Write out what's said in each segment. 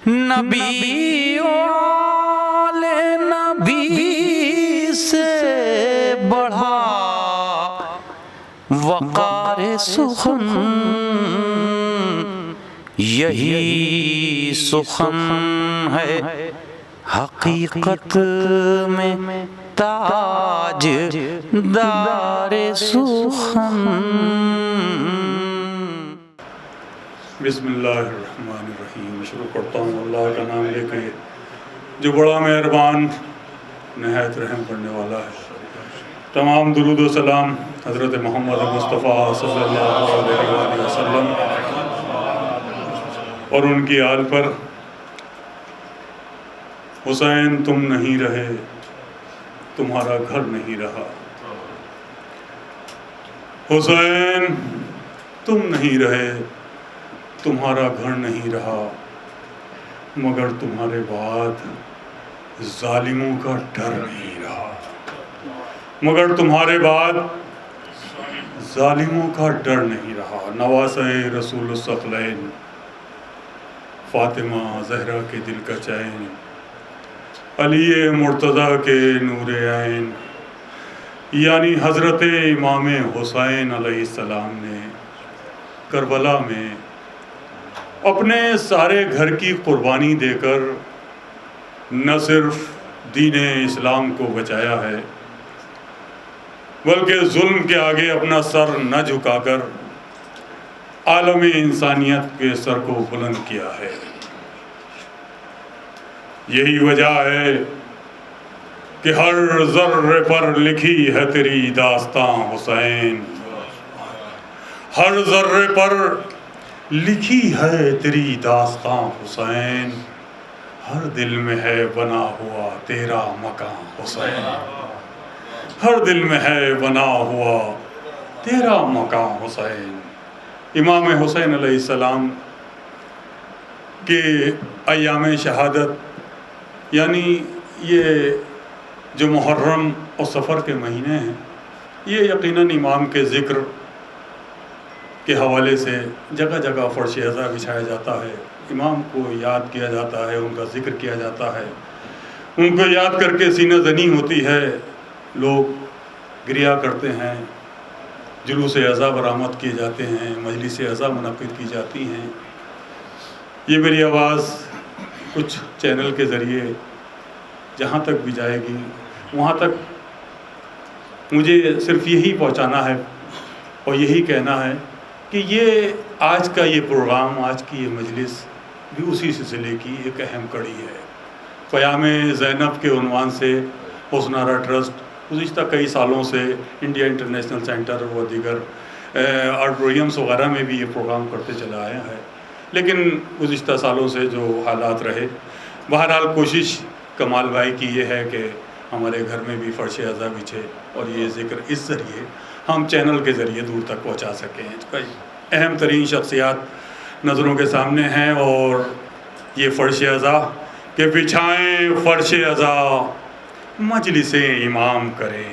نبی والے نبی سے بڑھا وقار سخن، یہی سخن ہے حقیقت میں تاج دار سخن۔ بسم اللہ الرحمن الرحیم۔ شروع کرتا ہوں اللہ کا نام لے کے جو بڑا مہربان نہایت رحم کرنے والا ہے۔ تمام درود و سلام حضرت محمد مصطفیٰ صلی اللہ علیہ وآلہ وسلم اور ان کی آل پر۔ حسین تم نہیں رہے، تمہارا گھر نہیں رہا۔ حسین تم نہیں رہے، تمہارا گھر نہیں رہا، مگر تمہارے بعد ظالموں کا ڈر نہیں رہا، مگر تمہارے بعد ظالموں کا ڈر نہیں رہا۔ نواسۂ رسول الثقلین، فاطمہ زہرا کے دل کا چین، علی مرتضیٰ کے نور عین، یعنی حضرت امام حسین علیہ السلام نے کربلا میں اپنے سارے گھر کی قربانی دے کر نہ صرف دین اسلام کو بچایا ہے، بلکہ ظلم کے آگے اپنا سر نہ جھکا کر عالم انسانیت کے سر کو بلند کیا ہے۔ یہی وجہ ہے کہ ہر ذرے پر لکھی ہے تیری داستان حسین، ہر ذرے پر لکھی ہے تیری داستان حسین، ہر دل میں ہے بنا ہوا تیرا مقام حسین، ہر دل میں ہے بنا ہوا تیرا مقام حسین۔ امام حسین علیہ السلام کے ایام شہادت، یعنی یہ جو محرم اور صفر کے مہینے ہیں، یہ یقیناً امام کے ذکر کے حوالے سے جگہ جگہ فرش ازاں بچھایا جاتا ہے، امام کو یاد کیا جاتا ہے، ان کا ذکر کیا جاتا ہے، ان کو یاد کر کے سینہ زنی ہوتی ہے، لوگ گریا کرتے ہیں، جلوس ازاں برآمد کیے جاتے ہیں، مجلس ازاں منعقد کی جاتی ہیں۔ یہ میری آواز کچھ چینل کے ذریعے جہاں تک بھی جائے گی، وہاں تک مجھے صرف یہی پہنچانا ہے اور یہی کہنا ہے کہ یہ آج کا یہ پروگرام، آج کی یہ مجلس بھی اسی سلسلے کی ایک اہم کڑی ہے۔ پیام زینب کے عنوان سے حسنارہ ٹرسٹ گزشتہ کئی سالوں سے انڈیا انٹرنیشنل سینٹر و دیگر آڈیٹوریمس وغیرہ میں بھی یہ پروگرام کرتے چلا آیا ہے، لیکن گزشتہ سالوں سے جو حالات رہے، بہرحال کوشش کمال بھائی کی یہ ہے کہ ہمارے گھر میں بھی فرش ازاں بچھے اور یہ ذکر اس ذریعے ہم چینل کے ذریعے دور تک پہنچا سکیں۔ کئی اہم ترین شخصیات نظروں کے سامنے ہیں اور یہ فرش ازاں کہ بچھائیں فرش ازاں مجلس امام کریں،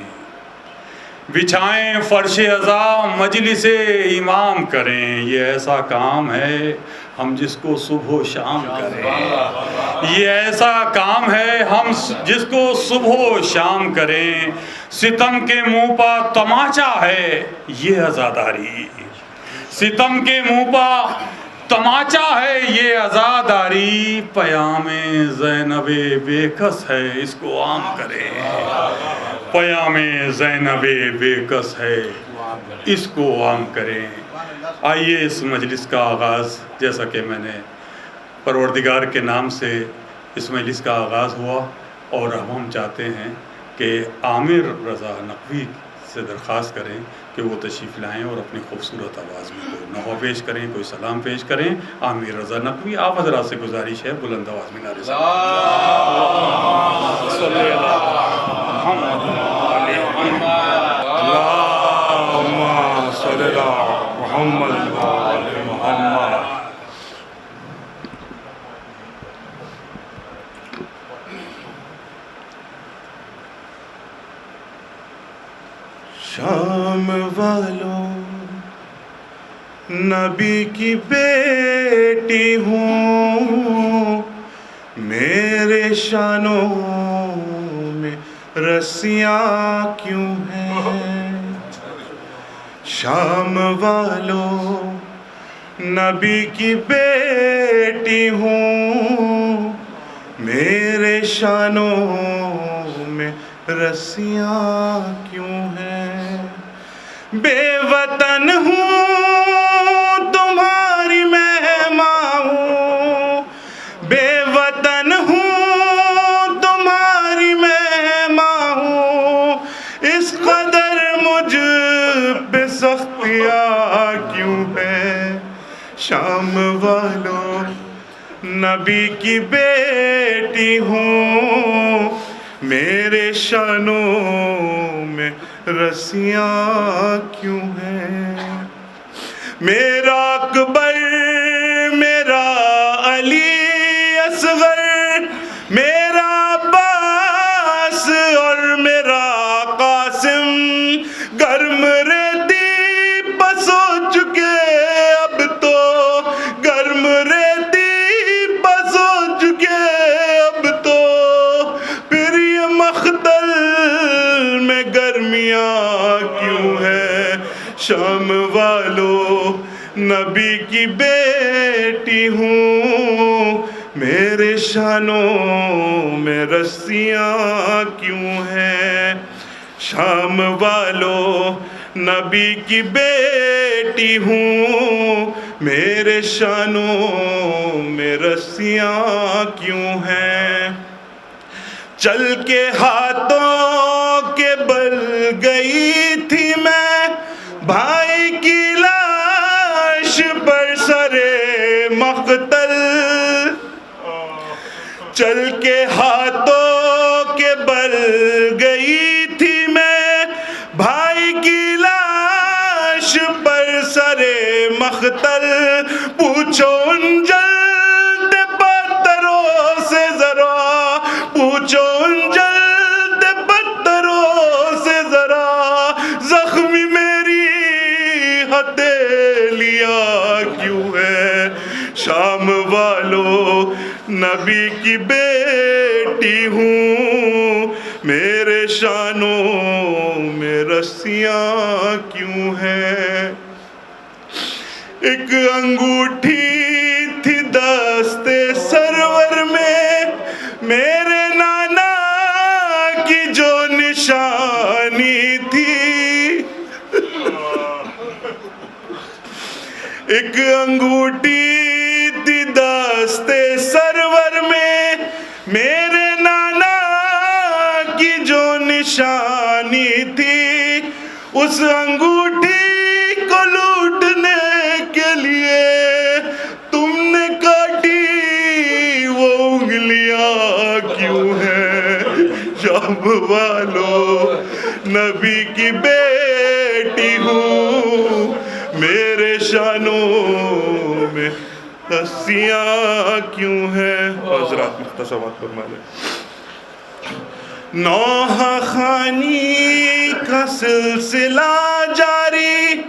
بچھائیں فرش ازاں مجلس امام کریں، یہ ایسا کام ہے ہم جس کو صبح و شام کریں، یہ ایسا کام ہے ہم جس کو صبح و شام کریں، ستم کے منہ پا تماچا ہے یہ عزاداری، ستم کے منہ پا تماچا ہے یہ عزاداری، پیام زینب بے کس ہے اس کو عام کریں، پیام زینب بے کس ہے اس کو عام کریں۔ آئیے اس مجلس کا آغاز، جیسا کہ میں نے پروردگار کے نام سے اس مجلس کا آغاز ہوا، اور اب ہم چاہتے ہیں کہ عامر رضا نقوی سے درخواست کریں کہ وہ تشریف لائیں اور اپنی خوبصورت آواز میں کوئی نغمہ پیش کریں، کوئی سلام پیش کریں۔ عامر رضا نقوی، آپ حضرات سے گزارش ہے بلند آواز میں نعرے شام والوں نبی کی بیٹی ہوں، شانوں میں رسیاں کیوں ہیں؟ شام والوں نبی کی بیٹی ہوں، میرے شانوں میں رسیاں کیوں ہیں؟ بے وطن ہوں تمہاری مہمان ہوں، بے وطن ہوں تمہاری مہمان ہوں، اس قدر مجھ پہ سختیاں کیوں ہے؟ شام والوں نبی کی بیٹی ہوں، میرے شانوں میں رسیاں کیوں ہیں؟ میرا اکبر، میرا علی اصغر، میرا عباس اور میرا قاسم گرم ریتی بس ہو چکے اب تو، گرم ریتی بس ہو چکے اب تو، پھر یہ مختل میں گرمیاں کیوں ہے؟ شام والوں نبی کی بیٹی ہوں، میرے شانوں میں رسیاں کیوں ہیں؟ شام والوں نبی کی بیٹی ہوں، میرے شانوں میں رسیاں کیوں ہیں؟ چل کے ہاتھوں کے بل گئی تھی میں بھائی کی لاش پر سرے مقتل، چل کے ہاتھوں کے بل گئی تھی میں بھائی کی لاش پر سرے مقتل، پوچھو ان جلد پتھروں سے ذرا، پوچھو ان جلد پتھروں سے ذرا، زخمی میری ہتھیلیاں کیوں ہے؟ شام والوں نبی کی بیٹی ہوں، میرے شانوں میں رسیاں کیوں ہیں؟ ایک انگوٹھی تھی دست سرور میں میرے نانا کی جو نشانی تھی، ایک انگوٹھی تھی دست سرور میں میرے نانا کی جو نشانی تھی، اس انگوٹھی کو لوٹنے کے لیے تم نے کاٹی وہ انگلیاں کیوں ہیں؟ شام والوں نبی کی بیٹی ہوں، میرے شانوں میں رسیاں کیوں ہیں؟ حضرات مختصرات فرما لیں۔ نوح خانی کا سلسلہ جاری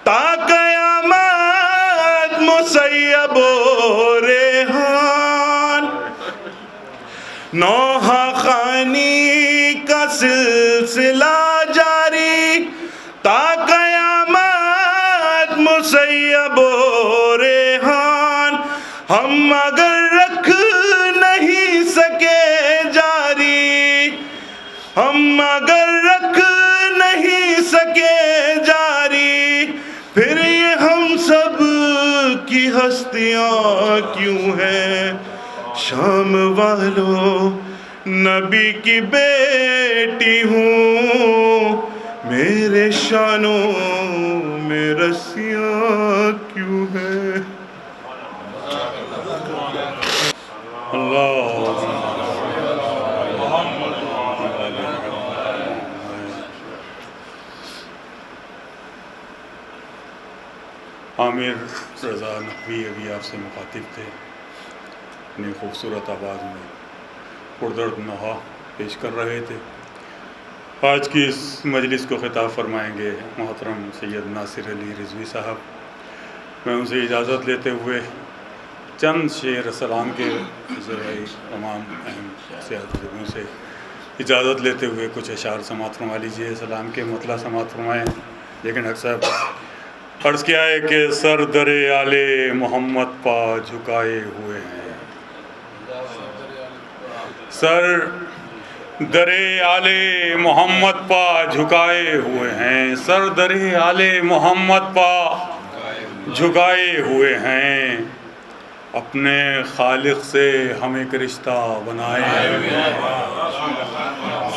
تا قیامت، مسیب و ریحان، نوح خانی کا سلسلہ جاری تا قیامت، مسیب و ریحان، ہم اگر رکھ نہیں سکے جاری، ہم اگر رکھ نہیں سکے جاری، پھر یہ ہم سب کی ہستیاں کیوں ہیں؟ شام والوں نبی کی بیٹی ہوں، میرے شانوں میں رسیاں کیوں ہیں؟ اللہ عامر رضا نقوی ابھی آپ سے مخاطب تھے، اپنی خوبصورت آواز میں پردرد نوحہ پیش کر رہے تھے۔ آج کی اس مجلس کو خطاب فرمائیں گے محترم سید ناصر علی رضوی صاحب۔ میں ان سے اجازت لیتے ہوئے چند شعر سلام کے تمام اہم سیاستوں سے اجازت لیتے ہوئے کچھ اشعار سماعت فرما لیجیے. سلام کے مطلع سماعت فرمائیں. لیکن اکثر عرض کیا ہے کہ سر در آل محمد پا جھکائے ہوئے ہیں. سر در آل محمد پا جھکائے ہوئے ہیں. سر در آل محمد پا جھکائے ہوئے ہیں. اپنے خالق سے ہم ایک رشتہ بنائے ہوئے ہیں.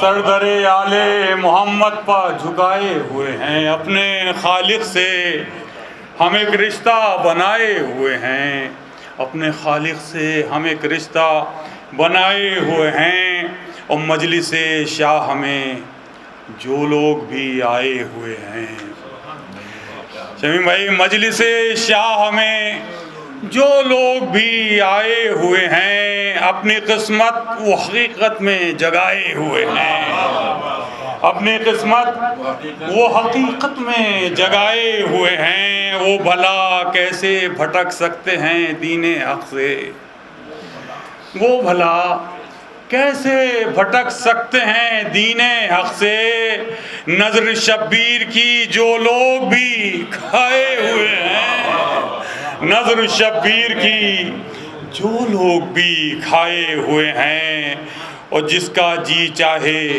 سر در آل محمد پا جھکائے ہوئے ہیں. اپنے خالق سے ہم ایک رشتہ بنائے ہوئے ہیں. اپنے خالق سے ہم ایک رشتہ بنائے ہوئے ہیں. اور مجلس شاہ ہمیں جو لوگ بھی آئے ہوئے ہیں. شمیم بھائی, مجلس شاہ ہمیں جو لوگ بھی آئے ہوئے ہیں اپنی قسمت وہ حقیقت میں جگائے ہوئے ہیں. اپنی قسمت وہ حقیقت میں جگائے ہوئے ہیں. وہ بھلا کیسے بھٹک سکتے ہیں دین حق سے. وہ بھلا کیسے بھٹک سکتے ہیں دین حق سے. نظر شبیر کی جو لوگ بھی کھائے ہوئے ہیں. نظر شبیر کی جو لوگ بھی کھائے ہوئے ہیں. اور جس کا جی چاہے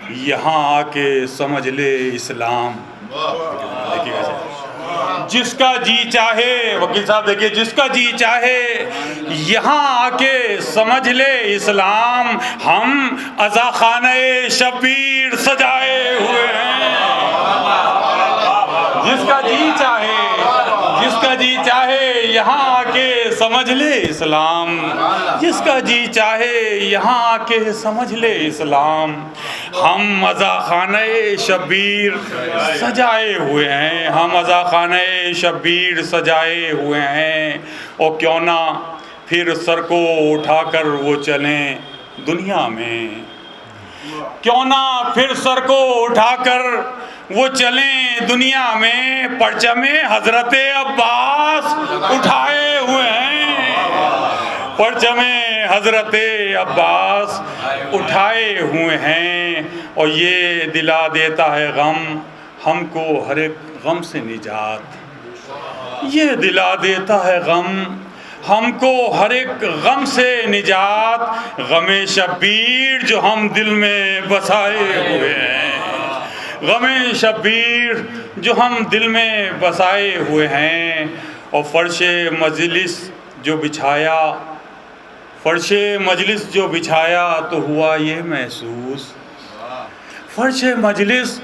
یہاں آ کے سمجھ لے اسلام. جس کا جی چاہے, وکیل صاحب دیکھیے, جس کا جی چاہے یہاں آ کے سمجھ لے اسلام. ہم عزا خانہ شبیر سجائے ہوئے ہیں. جس کا جی چاہے, جس کا جی چاہے یہاں آ کے سمجھ لے اسلام. جس کا جی چاہے یہاں آ کے سمجھ لے اسلام. ہم عزا خانہ شبیر سجائے ہوئے ہیں. ہم عزا خانہ شبیر سجائے ہوئے ہیں. اور کیوں نہ پھر سر کو اٹھا کر وہ چلیں دنیا میں. کیوں نہ پھر سر کو اٹھا کر وہ چلیں دنیا میں. پرچم حضرت عباس اٹھائے ہوئے ہیں. پرچم حضرت عباس اٹھائے ہوئے ہیں. اور یہ دلا دیتا ہے غم ہم کو ہر ایک غم سے نجات. یہ دلا دیتا ہے غم ہم کو ہر ایک غم سے نجات. غم شبیر جو ہم دل میں بسائے ہوئے ہیں. غم شبیر جو ہم دل میں بسائے ہوئے ہیں. اور فرش مجلس جو بچھایا, فرش مجلس جو بچھایا تو ہوا یہ محسوس. فرش مجلس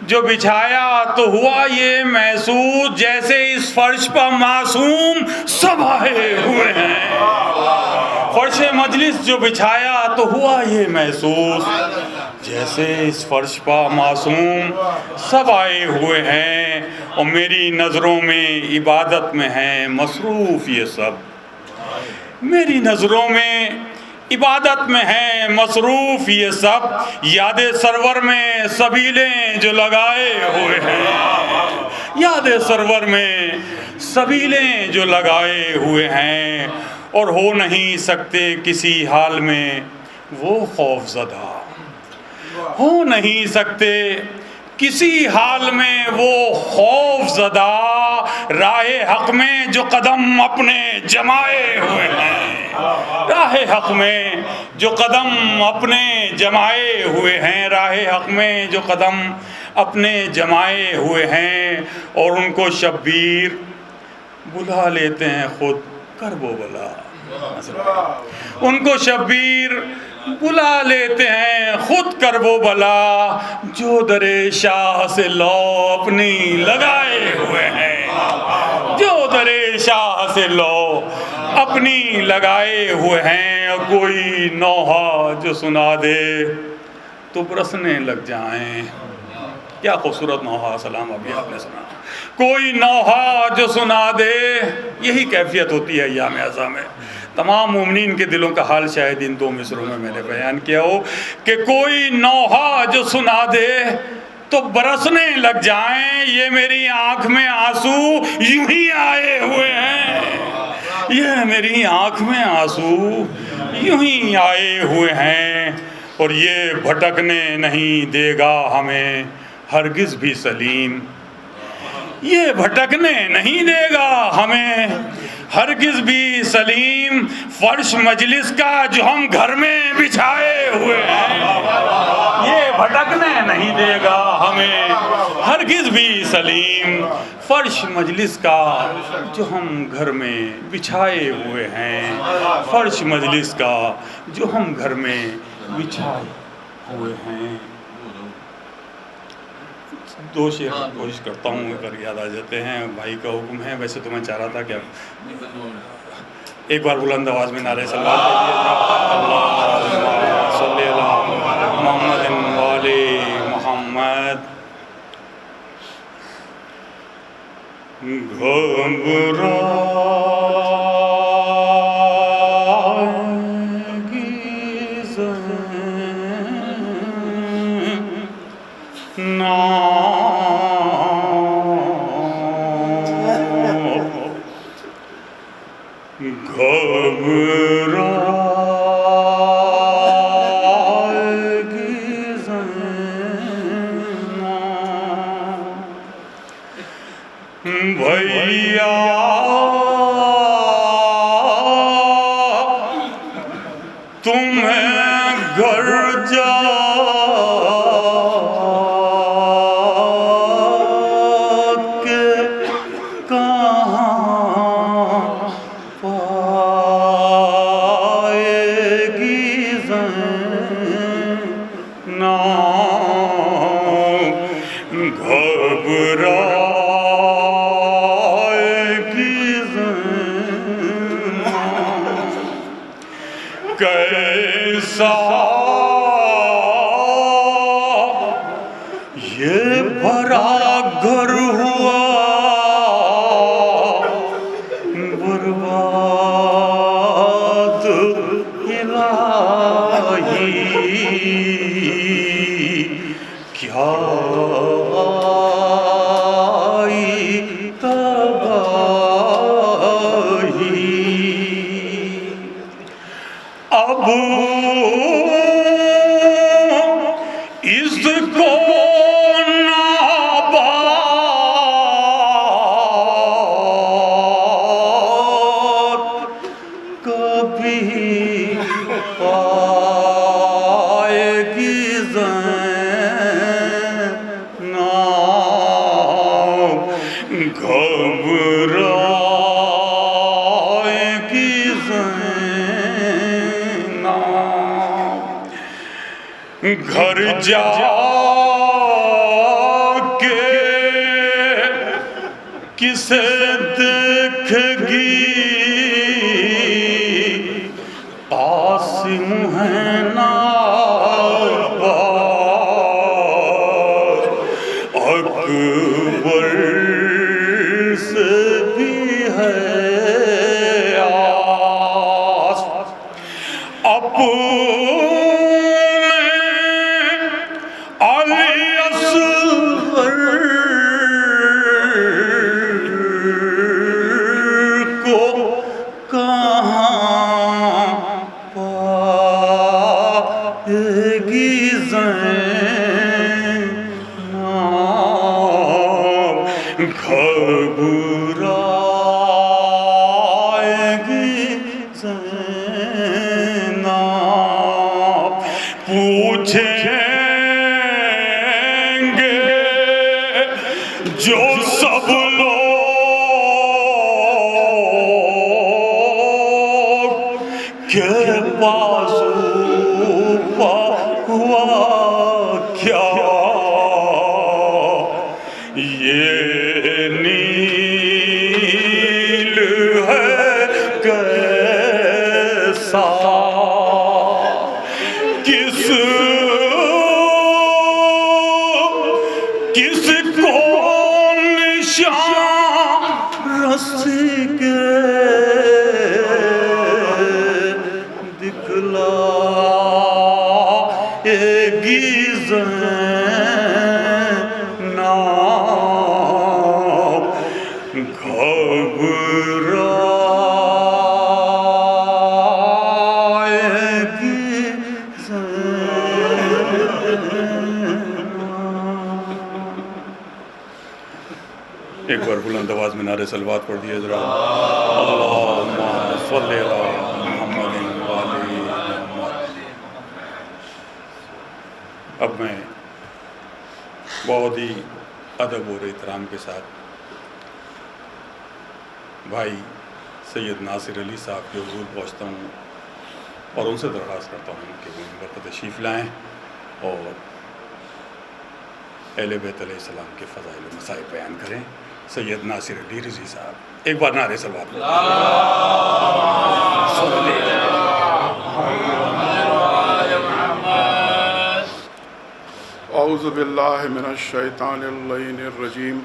جو بچھایا تو ہوا یہ محسوس جیسے اس فرش پر معصوم سب آئے ہوئے ہیں. فرش مجلس جو بچھایا تو ہوا یہ محسوس جیسے اس فرش پر معصوم سب آئے ہوئے ہیں. اور میری نظروں میں عبادت میں ہیں مصروف یہ سب. میری نظروں میں عبادت میں ہیں مصروف یہ سب. یاد سرور میں سبیلیں جو لگائے ہوئے ہیں. یاد سرور میں سبیلیں جو لگائے ہوئے ہیں. اور ہو نہیں سکتے کسی حال میں وہ خوف زدہ. ہو نہیں سکتے کسی حال میں وہ خوف زدہ. راہ حق میں جو قدم اپنے جمائے ہوئے ہیں. راہ حق میں جو قدم اپنے جمائے ہوئے ہیں. راہ حق میں جو قدم اپنے جمائے ہوئے ہیں. اور ان کو شبیر بلا لیتے ہیں خود کرب و بلا. ان کو شبیر بلا لیتے ہیں خود کرب و بلا. جو در شاہ سے لو اپنی لگائے ہوئے ہیں. جو در شاہ سے لو اپنی لگائے ہوئے ہیں. اور کوئی نوحہ جو سنا دے تو برسنے لگ جائیں. کیا خوبصورت نوحہ سلام ابھی آپ نے سنا. کوئی نوحہ جو سنا دے, یہی کیفیت ہوتی ہے ایام عزا میں. تمام مومنین کے دلوں کا حال شاید ان دو مصروں میں نے بیان کیا ہو کہ کوئی نوحہ جو سنا دے تو برسنے لگ جائیں. یہ میری آنکھ میں آنسو یوں ہی آئے ہوئے ہیں. یہ میری آنکھ میں آنسو یوں ہی آئے ہوئے ہیں، اور یہ بھٹکنے نہیں دے گا ہمیں ہرگز بھی سلیم، یہ بھٹکنے نہیں دے گا ہمیں ہرگز بھی سلیم، فرش مجلس کا جو ہم گھر میں بچھائے ہوئے ہیں، یہ بھٹکنے نہیں دے گا ہمیں ہرگز بھی سلیم، فرش مجلس کا جو ہم گھر میں بچھائے ہوئے ہیں، فرش مجلس کا جو ہم گھر میں بچھائے ہوئے ہیں۔ دو شعر کوشش کرتا ہوں اگر یاد آ جاتے ہیں، بھائی کا حکم ہے۔ ویسے تو میں چاہ رہا تھا کہ ایک بار بلند آواز میں نعرہ صلوات اللہم صلی علی محمد وآل محمد۔ بھیا تمہیں گھر جا کے کہاں پائے گی زینا، گھبرا کیسا یہ بھرا گھر ہوا برباد الہی، کیا اب اس کو ناباد کبھی پائے گی زینا، گھبرا گھر جا کے کسے دیکھے گی، قاسم ہے ناباز، اکبر سے بھی ہے آس، گھبرائے گی زینا، پوچھیں گے جو سب لوگ کہ بازو پا ہوا کیا، یہ نیل ہے کیسا، کس کو نشان رسی کے دکھلائے گی زینا، گھبرا ایک بار بلند آواز میں نعرے صلوات پڑھ دیے ذرا، اللہم صلی علی محمد وعلی محمد۔ اب میں بہت ہی ادب اور احترام کے ساتھ بھائی سید ناصر علی صاحب کے حضور پہنچتا ہوں اور ان سے درخواست کرتا ہوں کہ وہ منبر پر تشریف لائیں اور اہل بیت علیہ السلام کے فضائل و مصائب بیان کریں۔ سید ناصر علی رضوی صاحب، ایک بار نعرے صلوات پڑھیں۔ اعوذ باللہ من الشیطان اللعین الرجیم،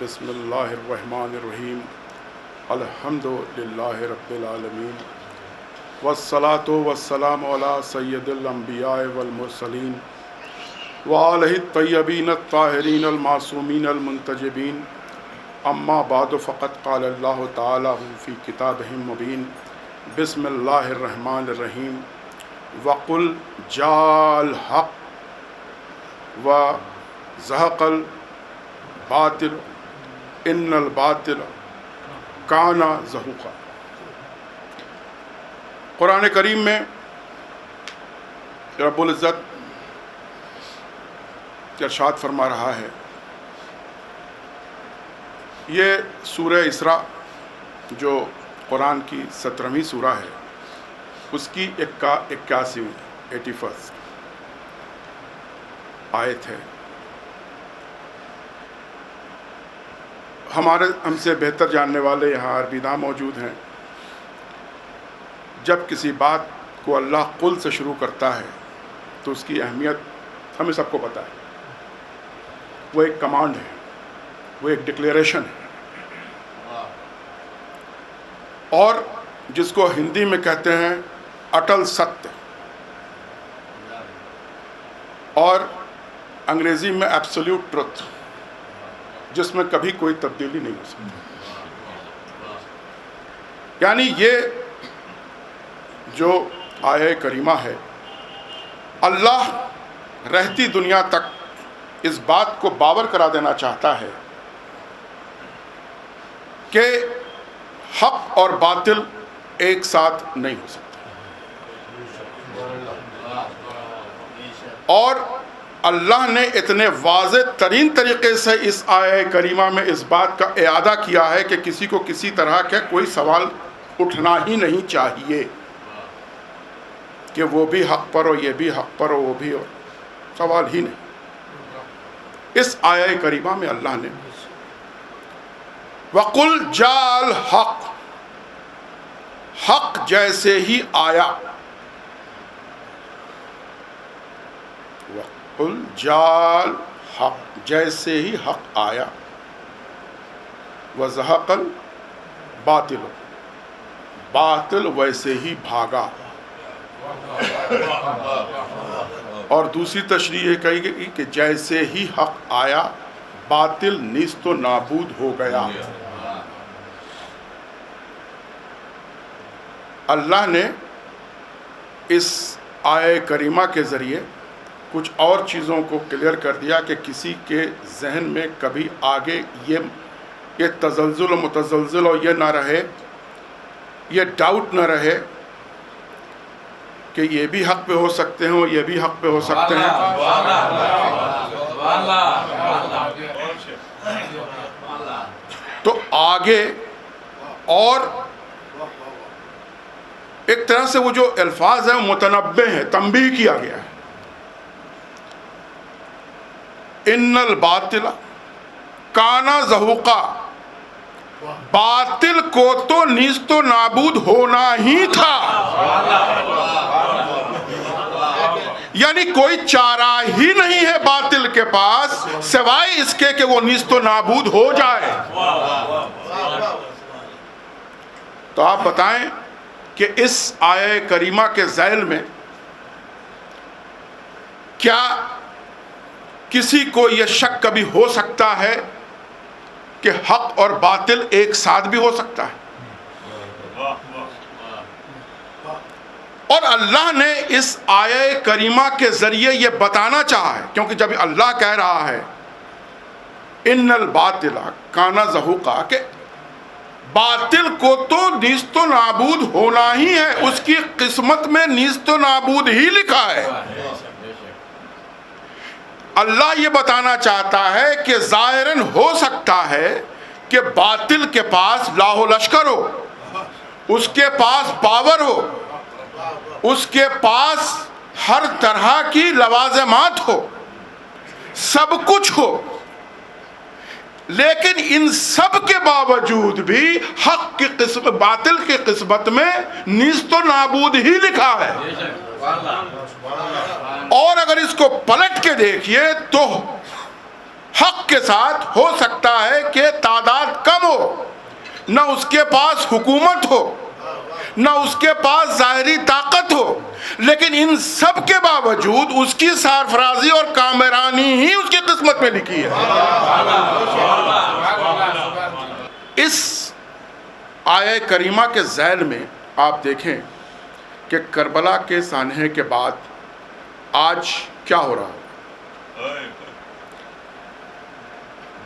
بسم اللہ الرحمن الرحیم، الحمد للہ رب العالمین، والصلاة والسلام علی سید الانبیاء والمرسلین وآلہ الطیبین الطاہرین المعصومین المنتجبین، اما بعد فقد قال اللہ تعالی فی کتابہ مبین، بسم اللہ الرحمن الرحیم، وقل جاء الحق وزهق الباطل ان الباطل کان زہوقا۔ قرآن کریم میں رب العزت ارشاد فرما رہا ہے، یہ سورہ اسراء جو قرآن کی 17ویں سورہ ہے، اس کی 81 آیت ہے۔ ہم سے بہتر جاننے والے یہاں عربی داں موجود ہیں۔ جب کسی بات کو اللہ قل سے شروع کرتا ہے تو اس کی اہمیت ہمیں سب کو پتہ ہے۔ وہ ایک کمانڈ ہے، وہ ایک ڈکلیریشن ہے، اور جس کو ہندی میں کہتے ہیں اٹل ستیہ، اور انگریزی میں ایبسلیوٹ ٹروتھ، جس میں کبھی کوئی تبدیلی نہیں ہو سکتی۔ یعنی یہ جو آیہ کریمہ ہے، اللہ رہتی دنیا تک اس بات کو باور کرا دینا چاہتا ہے کہ حق اور باطل ایک ساتھ نہیں ہو سکتے، اور اللہ نے اتنے واضح ترین طریقے سے اس آیہ کریمہ میں اس بات کا اعادہ کیا ہے کہ کسی کو کسی طرح کا کوئی سوال اٹھنا ہی نہیں چاہیے کہ وہ بھی حق پر ہو، یہ بھی حق پر ہو، وہ بھی ہو، سوال ہی نہیں۔ اس آیہ کریمہ میں اللہ نے وَقُلْ جَاءَ الْحَقُّ، حق جیسے ہی آیا، وَقُلْ جَاءَ الْحَقُّ، جیسے ہی حق آیا، وَزَهَقَ الْبَاطِلُ، باطل ویسے ہی بھاگا۔ اور دوسری تشریح یہ کہی گئی کہ جیسے ہی حق آیا باطل نیست و نابود ہو گیا۔ اللہ نے اس آیہ کریمہ کے ذریعے کچھ اور چیزوں کو کلیئر کر دیا کہ کسی کے ذہن میں کبھی آگے یہ تزلزل و متزلزل اور یہ نہ رہے، یہ ڈاؤٹ نہ رہے کہ یہ بھی حق پہ ہو سکتے ہیں، یہ بھی حق پہ ہو سکتے ہیں۔ تو آگے اور ایک طرح سے وہ جو الفاظ ہیں متنبع ہیں، تنبیہ کیا گیا ہے۔ ان الباطل کان زہوقا، باطل کو تو نیست و نابود ہونا ہی تھا، یعنی کوئی چارہ ہی نہیں ہے باطل کے پاس سوائے اس کے کہ وہ نیست و نابود ہو جائے۔ تو آپ بتائیں کہ اس آیہ کریمہ کے ذیل میں کیا کسی کو یہ شک کبھی ہو سکتا ہے کہ حق اور باطل ایک ساتھ بھی ہو سکتا ہے؟ اور اللہ نے اس آیہ کریمہ کے ذریعے یہ بتانا چاہا ہے، کیونکہ جب اللہ کہہ رہا ہے ان الباطل کانا زہوقا، کہ باطل کو تو نیست و نابود ہونا ہی ہے، اس کی قسمت میں نیست و نابود ہی لکھا ہے۔ اللہ یہ بتانا چاہتا ہے کہ ظاہراً ہو سکتا ہے کہ باطل کے پاس لاہ و لشکر ہو، اس کے پاس پاور ہو، اس کے پاس ہر طرح کی لوازمات ہو، سب کچھ ہو، لیکن ان سب کے باوجود بھی حق کی قسمت باطل کی قسمت میں نیست و نابود ہی لکھا ہے۔ اور اگر اس کو پلٹ کے دیکھیے تو حق کے ساتھ ہو سکتا ہے کہ تعداد کم ہو، نہ اس کے پاس حکومت ہو، نہ اس کے پاس ظاہری طاقت ہو، لیکن ان سب کے باوجود اس کی سرفرازی اور کامرانی ہی اس کی قسمت میں لکھی ہے۔ اس آیہ کریمہ کے ذیل میں آپ دیکھیں کہ کربلا کے سانحے کے بعد آج کیا ہو رہا ہے۔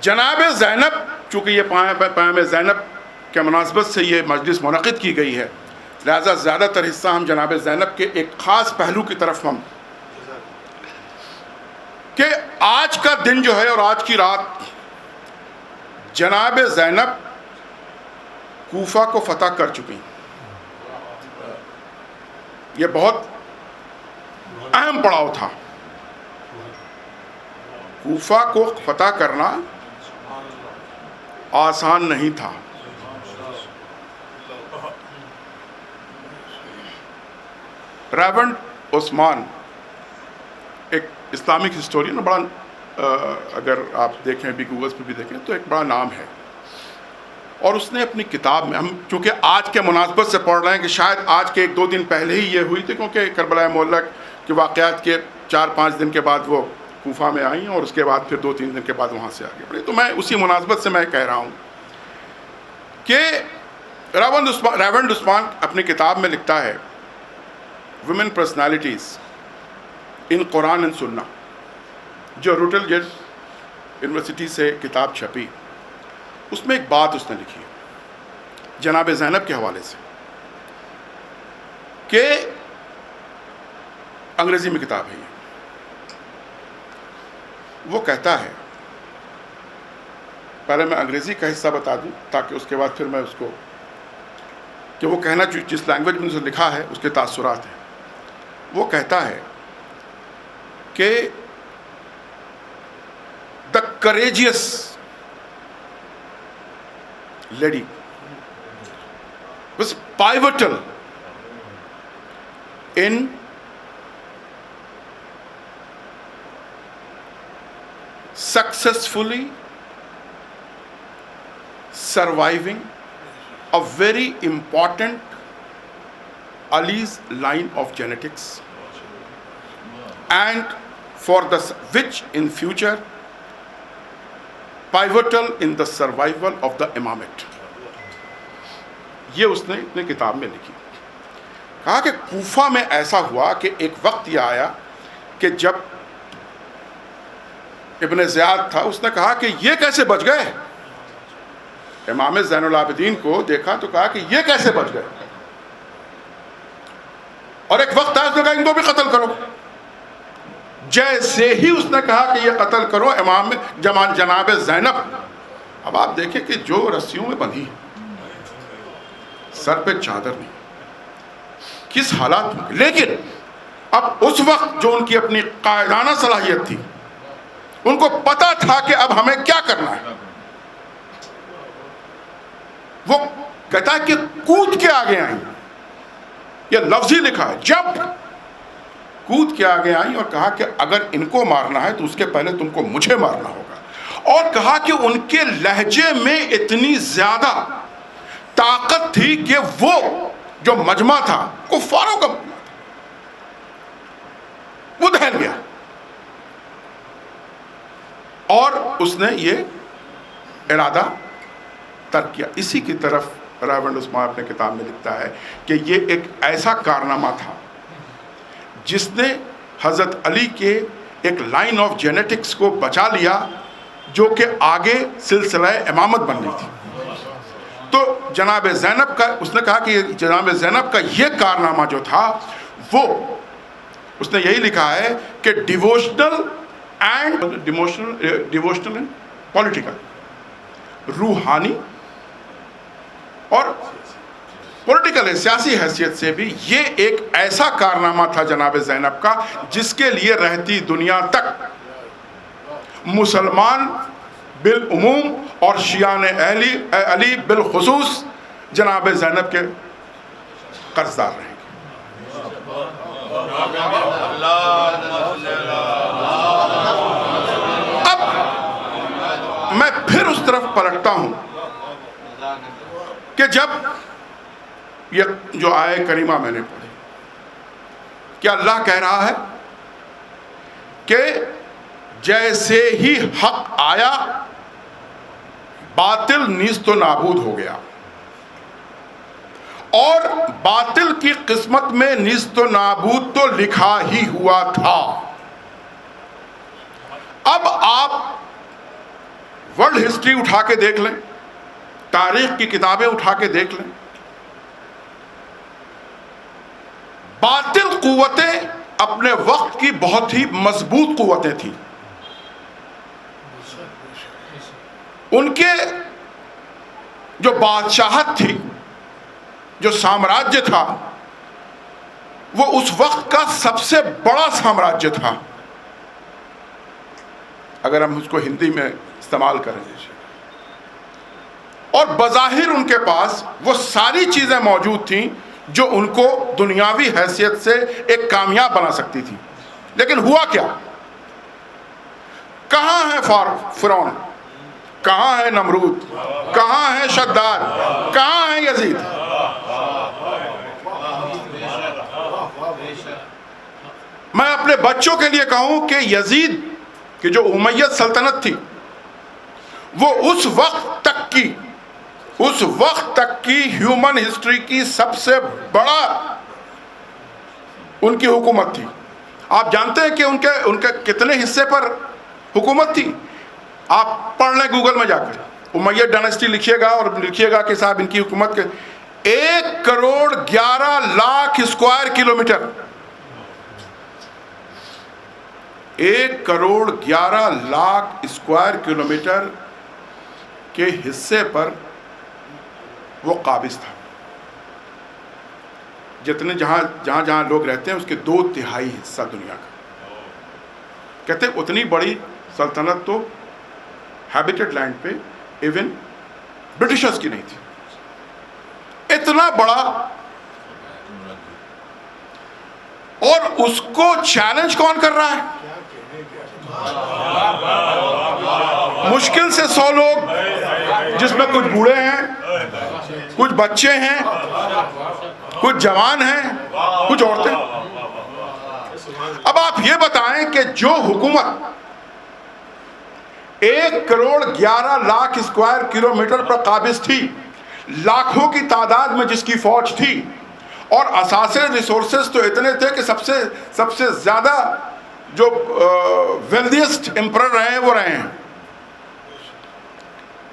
جناب زینب، چونکہ یہ پیام زینب کے مناسبت سے یہ مجلس منعقد کی گئی ہے، لہذا زیادہ تر حصہ ہم جناب زینب کے ایک خاص پہلو کی طرف ہم، کہ آج کا دن جو ہے اور آج کی رات جناب زینب کوفہ کو فتح کر چکی، یہ بہت اہم پڑاؤ تھا۔ کوفہ کو فتح کرنا آسان نہیں تھا۔ ریونڈ عثمان ایک اسلامک ہسٹورین، بڑا اگر آپ دیکھیں بھی گوگلز پہ بھی دیکھیں تو ایک بڑا نام ہے، اور اس نے اپنی کتاب میں، ہم چونکہ آج کے مناسبت سے پڑھ رہے ہیں کہ شاید آج کے 1-2 دن پہلے ہی یہ ہوئی تھی، کیونکہ کربلا معلیٰ کے واقعات کے 4-5 دن کے بعد وہ کوفہ میں آئیں اور اس کے بعد پھر 2-3 دن کے بعد وہاں سے آگے بڑھے، تو میں اسی مناسبت سے میں کہہ رہا ہوں کہ ریونڈ عثمان اپنی کتاب میں لکھتا ہے women personalities in Quran and سنہ، جو روٹل جیل یونیورسٹی سے کتاب چھپی، اس میں ایک بات اس نے لکھی ہے جناب زینب کے حوالے سے، کہ انگریزی میں کتاب ہے یہ، وہ کہتا ہے، پہلے میں انگریزی کا حصہ بتا دوں تاکہ اس کے بعد پھر میں اس کو، کہ وہ کہنا جس لینگویج میں اسے لکھا ہے اس کے تاثرات ہیں۔ وہ کہتا ہے کہ the courageous lady was pivotal in successfully surviving a very important Ali's line of genetics, and for the which in future pivotal in the survival of the imamate. یہ اس نے اپنی کتاب میں لکھی، کہا کہ کوفہ میں ایسا ہوا کہ ایک وقت یہ آیا کہ جب ابن زیاد تھا، اس نے کہا کہ یہ کیسے بچ گئے، امام زین العابدین کو دیکھا تو کہا کہ یہ کیسے بچ گئے، اور ایک وقت آیا اس نے کہا ان کو بھی قتل کرو۔ جیسے ہی اس نے کہا کہ یہ قتل کرو امام جناب زینب، اب آپ دیکھیں کہ جو رسیوں میں بندھی، سر پہ چادر نہیں، کس حالات میں، لیکن اب اس وقت جو ان کی اپنی قائدانہ صلاحیت تھی، ان کو پتا تھا کہ اب ہمیں کیا کرنا ہے، وہ کہتا ہے کہ کود کے آگے آئیں، یہ لفظی لکھا ہے، جب کود کے آگے آئیں اور کہا کہ اگر ان کو مارنا ہے تو اس کے پہلے تم کو مجھے مارنا ہوگا، اور کہا کہ ان کے لہجے میں اتنی زیادہ طاقت تھی کہ وہ جو مجمع تھا کفاروں کا مجمع تھا، وہ دہل گیا، اور اس نے یہ ارادہ ترک کیا۔ اسی کی طرف ریونڈ عثمان اپنے کتاب میں لکھتا ہے کہ یہ ایک ایسا کارنامہ تھا جس نے حضرت علی کے ایک لائن آف جینیٹکس کو بچا لیا، جو کہ آگے سلسلہ امامت بننی تھی. تو جناب زینب کا اس نے کہا کہ جناب زینب کا یہ کارنامہ جو تھا وہ اس نے یہی لکھا ہے کہ ڈیووشنل اینڈ پولیٹیکل, روحانی اور پولیٹیکل سیاسی حیثیت سے بھی یہ ایک ایسا کارنامہ تھا جناب زینب کا جس کے لیے رہتی دنیا تک مسلمان بالعموم اور شیعان علی بالخصوص جناب زینب کے قرضدار رہیں گے. اب میں پھر اس طرف پلٹتا ہوں کہ جب یہ جو آیہ کریمہ میں نے پڑھی, کیا اللہ کہہ رہا ہے کہ جیسے ہی حق آیا باطل نیست و نابود ہو گیا, اور باطل کی قسمت میں نیست و نابود تو لکھا ہی ہوا تھا. اب آپ ورلڈ ہسٹری اٹھا کے دیکھ لیں, تاریخ کی کتابیں اٹھا کے دیکھ لیں, باطل قوتیں اپنے وقت کی بہت ہی مضبوط قوتیں تھیں. ان کے جو بادشاہت تھی, جو سامراجیہ تھا, وہ اس وقت کا سب سے بڑا سامراجیہ تھا اگر ہم اس کو ہندی میں استعمال کریں. اور بظاہر ان کے پاس وہ ساری چیزیں موجود تھیں جو ان کو دنیاوی حیثیت سے ایک کامیاب بنا سکتی تھی. لیکن ہوا کیا؟ کہاں ہے فرعون, کہاں ہے نمرود, کہاں ہے شداد, کہاں ہے یزید؟ میں اپنے بچوں کے لیے کہوں کہ یزید کی جو امیہ سلطنت تھی وہ اس وقت تک کی ہیومن ہسٹری کی سب سے بڑا ان کی حکومت تھی. آپ جانتے ہیں کہ ان کے کتنے حصے پر حکومت تھی؟ آپ پڑھ لیں گوگل میں جا کر, امیہ ڈائنسٹی لکھیے گا اور لکھیے گا کہ صاحب ان کی حکومت کے 1,11,00,000 اسکوائر کلومیٹر, 1,11,00,000 اسکوائر کلومیٹر کے حصے پر وہ قابض تھا. جتنے جہاں لوگ رہتے ہیں اس کے 2/3 حصہ دنیا کا. کہتے ہیں اتنی بڑی سلطنت تو ہیبیٹڈ لینڈ پہ ایون برٹشرز کی نہیں تھی. اتنا بڑا, اور اس کو چیلنج کون کر رہا ہے؟ مشکل سے 100 لوگ, جس میں کچھ بوڑھے ہیں, کچھ بچے ہیں, کچھ جوان ہیں, کچھ عورتیں. اب آپ یہ بتائیں کہ جو حکومت 1,11,00,000 اسکوائر کلومیٹر پر قابض تھی, لاکھوں کی تعداد میں جس کی فوج تھی, اور اساسے ریسورسز تو اتنے تھے کہ سب سے زیادہ جو ویلدیسٹ امپرر رہے ہیں وہ رہے ہیں.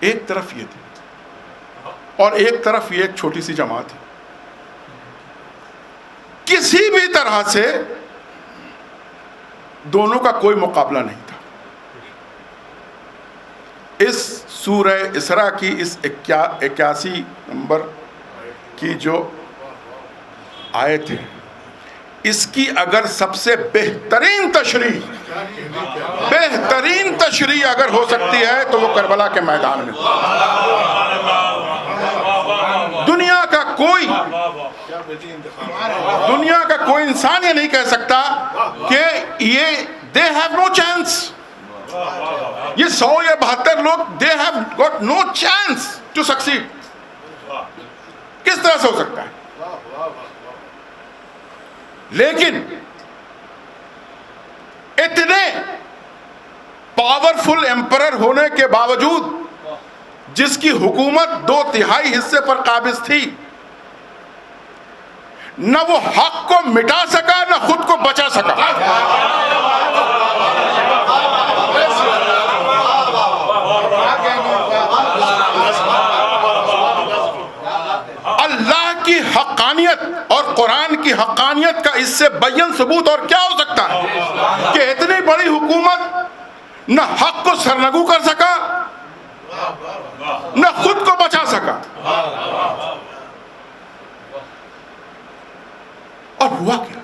ایک طرف یہ تھی اور ایک طرف یہ ایک چھوٹی سی جماعت تھی. کسی بھی طرح سے دونوں کا کوئی مقابلہ نہیں تھا. اس سورہ اسراء کی اس 81 نمبر کی جو آیت ہے, اس کی اگر سب سے بہترین تشریح اگر ہو سکتی ہے تو وہ کربلا کے میدان میں. دنیا کا کوئی انسان یہ نہیں کہہ سکتا کہ یہ they have no chance. یہ 100 یا 72 لوگ they have got no chance to succeed. کس طرح سے ہو سکتا ہے؟ لیکن اتنے پاورفل امپرر ہونے کے باوجود, جس کی حکومت 2/3 حصے پر قابض تھی, نہ وہ حق کو مٹا سکا نہ خود کو بچا سکا. کی حقانیت کا اس سے بیان ثبوت اور کیا ہو سکتا ہے کہ اتنی بڑی حکومت نہ حق کو سرنگو کر سکا نہ خود کو بچا سکا. اور ہوا کیا؟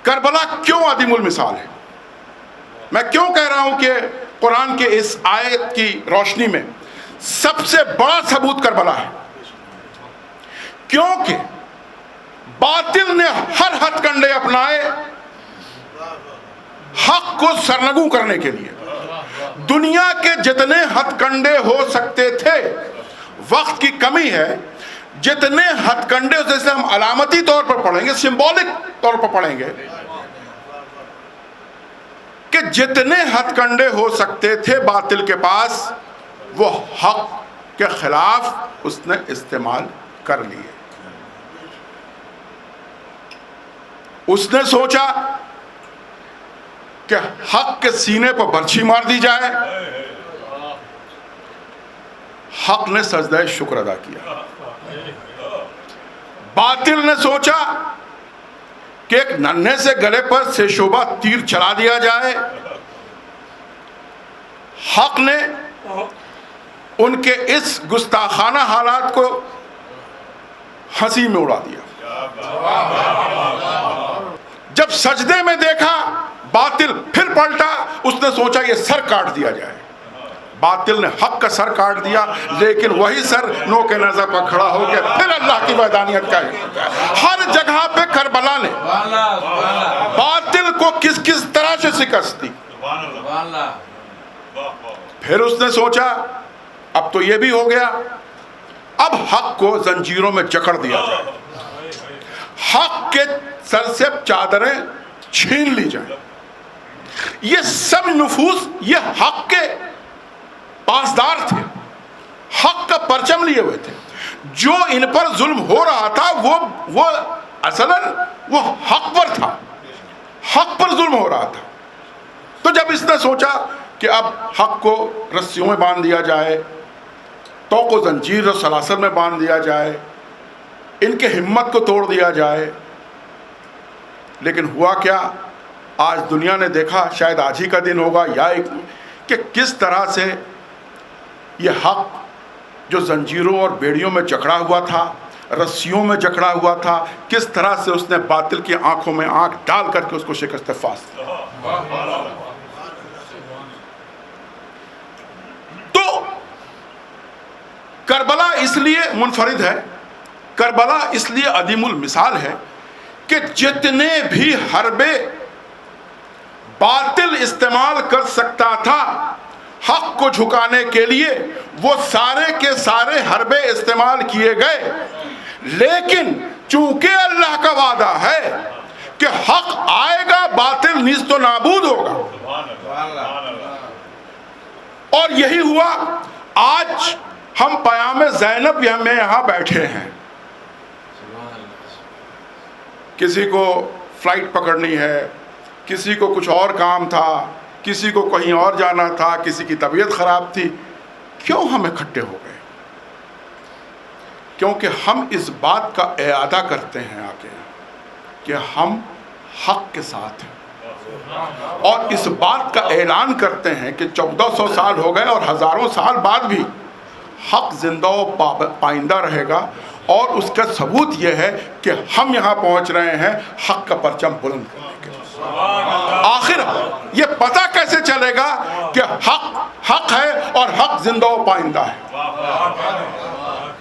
کربلا کیوں عظیم المثال ہے؟ میں کیوں کہہ رہا ہوں کہ قرآن کے اس آیت کی روشنی میں سب سے بڑا ثبوت کربلا ہے؟ کیونکہ باطل نے ہر ہتھ کنڈے اپنائے حق کو سرنگو کرنے کے لیے. دنیا کے جتنے ہتھ کنڈے ہو سکتے تھے، وقت کی کمی ہے، جتنے ہتھ کنڈے، جیسے ہم علامتی طور پر پڑھیں گے، سمبولک طور پر پڑھیں گے کہ جتنے ہتھ کنڈے ہو سکتے تھے باطل کے پاس، وہ حق کے خلاف اس نے استعمال کر لیے. اس نے سوچا کہ حق کے سینے پر برچھی مار دی جائے. حق نے سجدہ شکر ادا کیا. باطل نے سوچا کہ ایک ننھے سے گلے پر سے شعبہ تیر چلا دیا جائے. حق نے ان کے اس گستاخانہ حالات کو ہنسی میں اڑا دیا. جب سجدے میں دیکھا باطل پھر پلٹا، اس نے سوچا یہ سر کاٹ دیا جائے. باطل نے حق کا سر کاٹ دیا، لیکن وہی سر نو کے نظر پر کھڑا ہو کے پھر اللہ کی وحدانیت کا ہر جگہ پہ کربلا نے باطل کو کس کس طرح سے شکست دی. پھر اس نے سوچا اب تو یہ بھی ہو گیا، اب حق کو زنجیروں میں جکڑ دیا جائے، حق کے سر سے چادریں چھین لی جائیں. یہ سب نفوس یہ حق کے پاسدار تھے، حق کا پرچم لیے ہوئے تھے. جو ان پر ظلم ہو رہا تھا وہ اصلاً وہ حق پر تھا، حق پر ظلم ہو رہا تھا. تو جب اس نے سوچا کہ اب حق کو رسیوں میں باندھ دیا جائے، توق و زنجیر اور سلاسل میں باندھ دیا جائے، ان کے ہمت کو توڑ دیا جائے. لیکن ہوا کیا؟ آج دنیا نے دیکھا، شاید آج ہی کا دن ہوگا یا کہ کس طرح سے یہ حق جو زنجیروں اور بیڑیوں میں جکڑا ہوا تھا، رسیوں میں جکڑا ہوا تھا، کس طرح سے اس نے باطل کی آنکھوں میں آنکھ ڈال کر کے اس کو شکست فاس دیا. تو کربلا اس لیے منفرد ہے، کربلا اس لیے عظیم المثال ہے کہ جتنے بھی حربے باطل استعمال کر سکتا تھا حق کو جھکانے کے لیے، وہ سارے کے سارے حربے استعمال کیے گئے. لیکن چونکہ اللہ کا وعدہ ہے کہ حق آئے گا، باطل نیست و نابود ہوگا. اور یہی ہوا. آج ہم پیام زینب میں یہاں بیٹھے ہیں، کسی کو فلائٹ پکڑنی ہے، کسی کو کچھ اور کام تھا، کسی کو کہیں اور جانا تھا، کسی کی طبیعت خراب تھی. کیوں ہم اکٹھے ہو گئے؟ کیونکہ ہم اس بات کا اعادہ کرتے ہیں آ کے کہ ہم حق کے ساتھ ہیں، اور اس بات کا اعلان کرتے ہیں کہ 1400 سال ہو گئے اور ہزاروں سال بعد بھی حق زندہ و پائندہ رہے گا. اور اس کا ثبوت یہ ہے کہ ہم یہاں پہنچ رہے ہیں حق کا پرچم بلند کرنے کے لیے. آخر یہ پتہ کیسے چلے گا کہ حق ہے اور حق زندہ و پائندہ ہے؟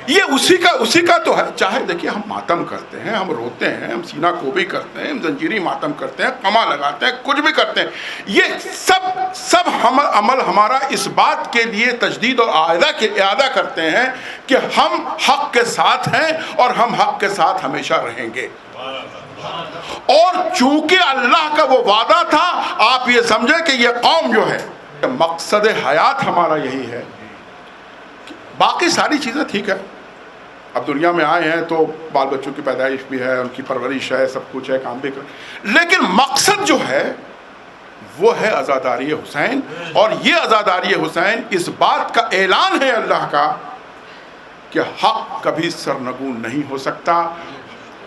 یہ اسی کا تو ہے. چاہے دیکھیے ہم ماتم کرتے ہیں، ہم روتے ہیں، ہم سینہ کوبی کرتے ہیں، ہم زنجیری ماتم کرتے ہیں، قمع لگاتے ہیں، کچھ بھی کرتے ہیں. یہ سب عمل ہمارا اس بات کے لیے تجدید اور اعادہ کرتے ہیں کہ ہم حق کے ساتھ ہیں اور ہم حق کے ساتھ ہمیشہ رہیں گے. اور چونکہ اللہ کا وہ وعدہ تھا، آپ یہ سمجھیں کہ یہ قوم جو ہے، مقصد حیات ہمارا یہی ہے. باقی ساری چیزیں ٹھیک ہے، اب دنیا میں آئے ہیں تو بال بچوں کی پیدائش بھی ہے، ان کی پرورش ہے، سب کچھ ہے، کام بھی کر، لیکن مقصد جو ہے وہ ہے عزاداری حسین. اور یہ عزاداری حسین اس بات کا اعلان ہے اللہ کا کہ حق کبھی سرنگون نہیں ہو سکتا،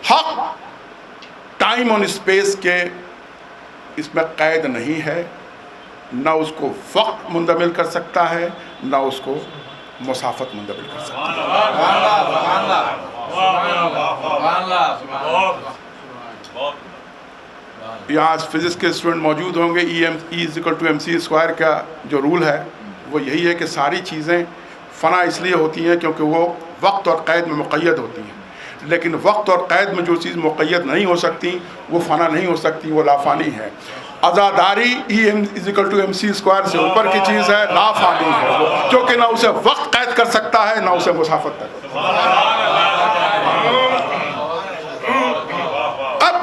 حق ٹائم اور اسپیس کے اس میں قید نہیں ہے، نہ اس کو وقت منتقل کر سکتا ہے، نہ اس کو مسافت منتقل کر سکتا ہے۔ یہاں فزکس کے اسٹوڈنٹ موجود ہوں گے، E=mc² کا جو رول ہے وہ یہی ہے کہ ساری چیزیں فنا اس لیے ہوتی ہیں کیونکہ وہ وقت اور قید میں مقید ہوتی ہیں، لیکن وقت اور قید میں جو چیز مقید نہیں ہو سکتی وہ فنا نہیں ہو سکتی، وہ لافانی ہے۔ عزاداری E=mc² سے اوپر کی چیز ہے، لافانی ہے وہ، جو کہ نہ اسے وقت قید کر سکتا ہے نہ اسے مسافت تک۔ اب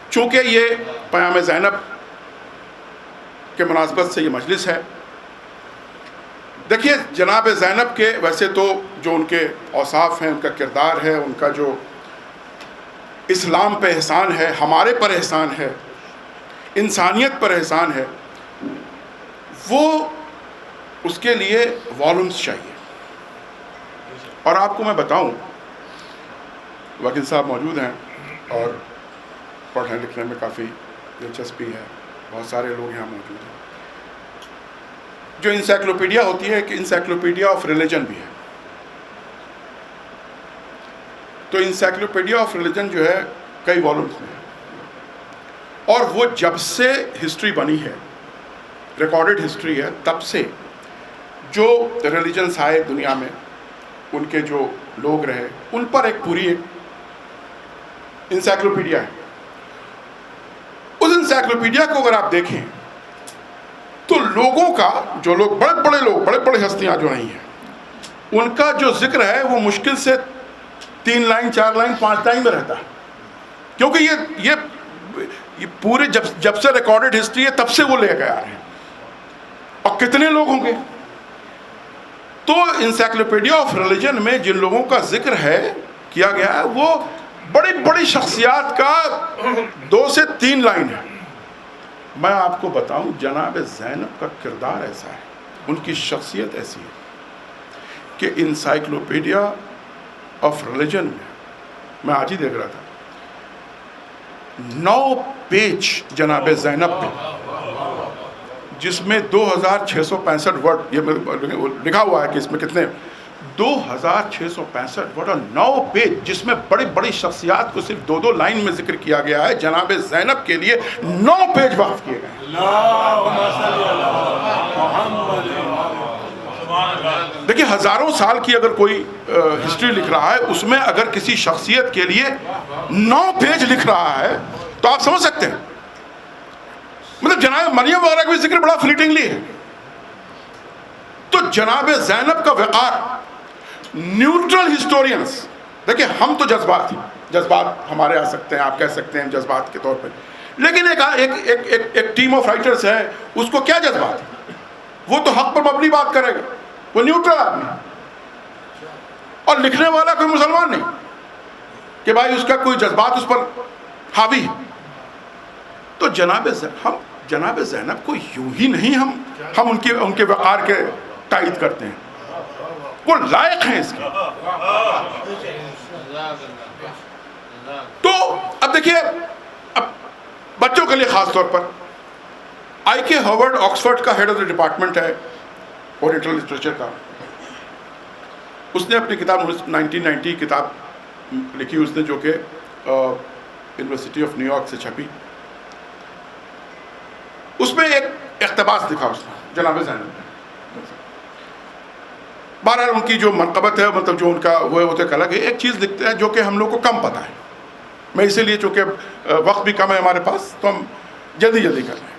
چونکہ یہ پیام زینب کے مناسبت سے یہ مجلس ہے، دیکھیے جناب زینب کے ویسے تو جو ان کے اوصاف ہیں، ان کا کردار ہے، ان کا جو اسلام پہ احسان ہے، ہمارے پر احسان ہے، انسانیت پر احسان ہے، وہ اس کے لیے والومز چاہیے۔ اور آپ کو میں بتاؤں، وکیل صاحب موجود ہیں اور پڑھنے لکھنے میں کافی دلچسپی ہے، بہت سارے لوگ یہاں موجود ہیں۔ جو انسائکلوپیڈیا ہوتی ہے کہ انسائکلوپیڈیا آف ریلیجن بھی ہے، تو انسائکلوپیڈیا آف ریلیجن جو ہے کئی والومز میں ہے، اور وہ جب سے ہسٹری بنی ہے، ریکارڈڈ ہسٹری ہے، تب سے جو ریلیجنس آئے دنیا میں، ان کے جو لوگ رہے، ان پر ایک پوری ایک انسائکلوپیڈیا ہے۔ اس انسائکلوپیڈیا کو اگر آپ دیکھیں تو لوگوں کا، جو لوگ بڑے بڑے لوگ، بڑے بڑے ہستیاں جو نہیں ہیں، ان کا جو ذکر ہے وہ مشکل سے 3 لائن 4 لائن 5 لائن میں رہتا ہے، کیونکہ یہ پورے جب سے ریکارڈڈ ہسٹری ہے تب سے وہ لے کے آ رہے ہیں، اور کتنے لوگ ہوں گے۔ تو انسائکلوپیڈیا آف ریلیجن میں جن لوگوں کا ذکر ہے کیا گیا ہے وہ بڑی بڑی شخصیات کا 2 سے 3 لائن ہے۔ میں آپ کو بتاؤں جناب زینب کا کردار ایسا ہے، ان کی شخصیت ایسی ہے کہ انسائکلوپیڈیا آف ریلیجن میں آج ہی دیکھ رہا تھا 9 پیج جناب زینب پہ، جس میں 2665 ورڈ، یہ لکھا ہوا ہے کہ اس میں کتنے 2665 ورڈ اور 9 پیج، جس میں بڑی بڑی شخصیات کو صرف 2 لائن میں ذکر کیا گیا ہے۔ جناب زینب کے لیے 9 پیج وقف کیے گئے ہیں۔ دیکھیے ہزاروں سال کی اگر کوئی ہسٹری لکھ رہا ہے، اس میں اگر کسی شخصیت کے لیے 9 پیج لکھ رہا ہے تو آپ سمجھ سکتے ہیں، مطلب جناب مریم وغیرہ کا بھی ذکر بڑا فلیٹنگلی ہے۔ تو جناب زینب کا وقار، نیوٹرل ہسٹورینز، دیکھیں ہم تو جذبات ہمارے آ سکتے ہیں، آپ کہہ سکتے ہیں جذبات کے طور پہ، لیکن ایک ٹیم آف رائٹرز ہے، اس کو کیا جذبات ہے؟ وہ تو حق پر مبنی بات کرے گا، وہ نیوٹرل آدمی ہے، اور لکھنے والا کوئی مسلمان نہیں کہ بھائی اس کا کوئی جذبات اس پر حاوی ہے۔ تو جناب زینب کو یوں ہی نہیں ہم ان کے وقار کے تائید کرتے ہیں، وہ لائق ہیں اس کے۔ تو اب دیکھیے، اب بچوں کے لیے خاص طور پر آئی کے ہاورڈ آکسفورڈ کا ہیڈ آف دا ڈپارٹمنٹ ہے اورینٹل لٹریچر کا، اس نے اپنی کتاب 1990 کتاب لکھی اس نے، جو کہ یونیورسٹی آف نیو یارک سے چھپی۔ اس میں ایک اقتباس لکھا اس نے جناب زینب نے۔ بہرحال ان کی جو منقبت ہے، مطلب جو ان کا وہ ہے، وہ تو ایک الگ ہے۔ ایک چیز لکھتے ہیں جو کہ ہم لوگ کو کم پتہ ہے، میں اسی لیے چونکہ وقت بھی کم ہے ہمارے پاس تو ہم جلدی کر رہے ہیں۔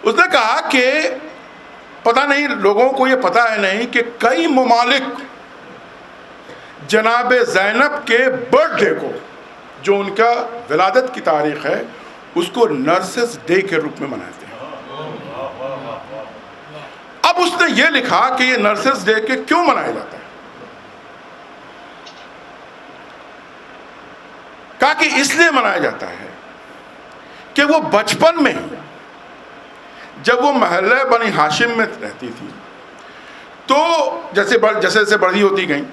اس نے کہا کہ پتہ نہیں لوگوں کو یہ پتہ ہے نہیں کہ کئی ممالک جناب زینب کے برتھ ڈے کو، جو ان کا ولادت کی تاریخ ہے، اس کو نرسز ڈے کے روپ میں مناتے ہیں۔ اب اس نے یہ لکھا کہ یہ نرسز ڈے کے کیوں منایا جاتا ہے؟ کہا کہ اس لیے منایا جاتا ہے کہ وہ بچپن میں جب وہ محلہ بنی ہاشم میں رہتی تھی، تو جیسے بڑی ہوتی گئیں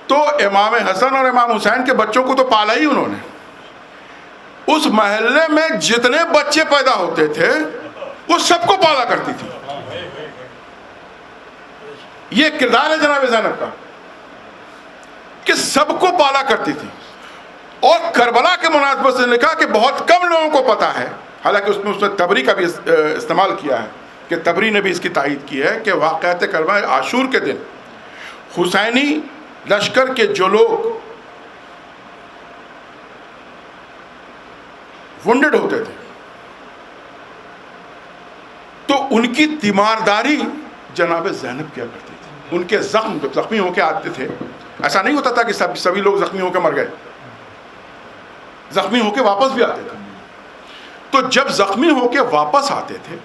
تو امام حسن اور امام حسین کے بچوں کو تو پالا ہی انہوں نے. اس محلے میں جتنے بچے پیدا ہوتے تھے وہ سب کو پالا کرتی تھی. یہ کردار ہے جناب زینب کا کہ سب کو پالا کرتی تھی. اور کربلا کے مناسبت سے لکھا کہ بہت کم لوگوں کو پتا ہے, حالانکہ اس نے تبری کا بھی استعمال کیا ہے, کہ تبری نے بھی اس کی تائید کی ہے کہ واقعات کربلا عاشور کے دن حسینی لشکر کے جو لوگ وونڈڈ ہوتے تھے تو ان کی تیمارداری جناب زینب کیا کرتی تھی. ان کے زخمی ہو کے آتے تھے. ایسا نہیں ہوتا تھا کہ سبھی لوگ زخمی ہو کے مر گئے, زخمی ہو کے واپس بھی آتے تھے. تو جب زخمی ہو کے واپس آتے تھے